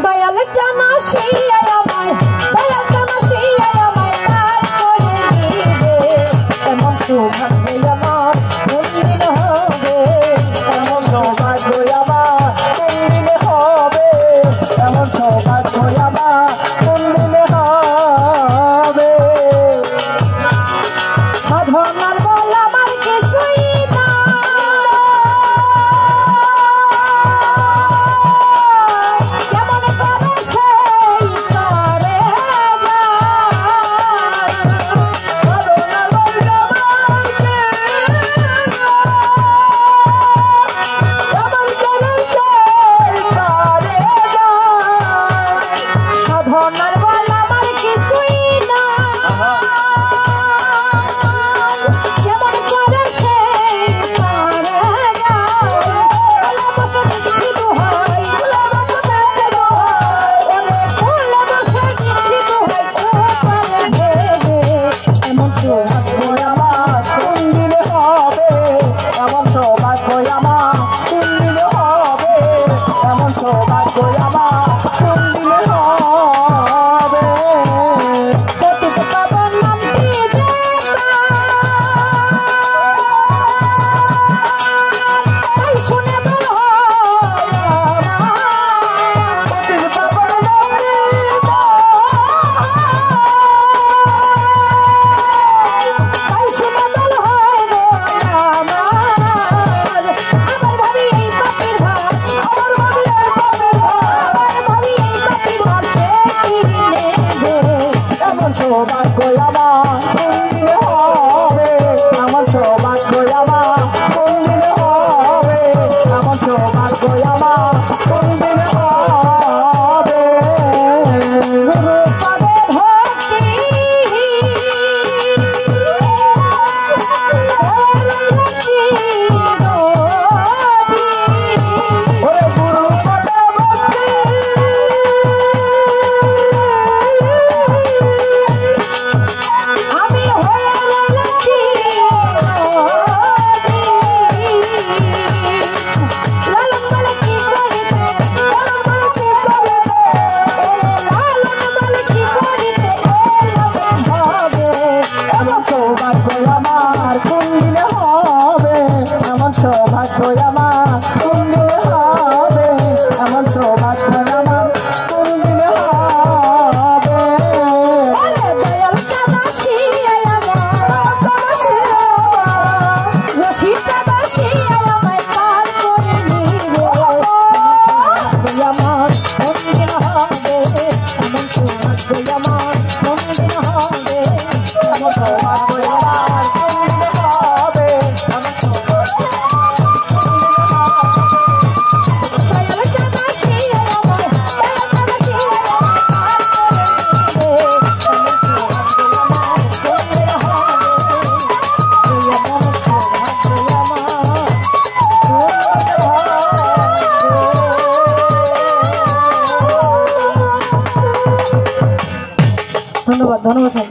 দয়াল জানা সেই আমায় দয়াল জানা সেই আমায় পার করে দিবে এমন সৌভাগ্য আমার কোনদিন হবে এমন সৌভাগ্য আমার কোনদিন হবে এমন সৌভাগ্য আমার কোনদিন হবে সাধনার বল আমার কিছুই না কেমন করে সেই করে সাধনার বল কেমন করে সেই করে সাধনার বল আমার কিছুই না সৌভাগ্য আমার কোনদিন হবে এমন সৌভাগ্য আমার কোনদিন হবে এমন সৌভাগ্য আমার কোনদিন হবে গুরুপদে ভক্তি ওরে গুরুপদে ভক্তি সৌভাগ্য আমার কোনদিন হবে এমন সৌভাগ্য আমার কোনদিন হবে দয়াল জানা সেই আমায় পার করে নিবে আমার কোনদিন হবে এমন সৌভাগ্য আমার কোনদিন হবে এমন সৌভাগ্য আমার কোনদিন হবে এমন সৌভাগ্য ধন্যবাদ ধন্যবাদ।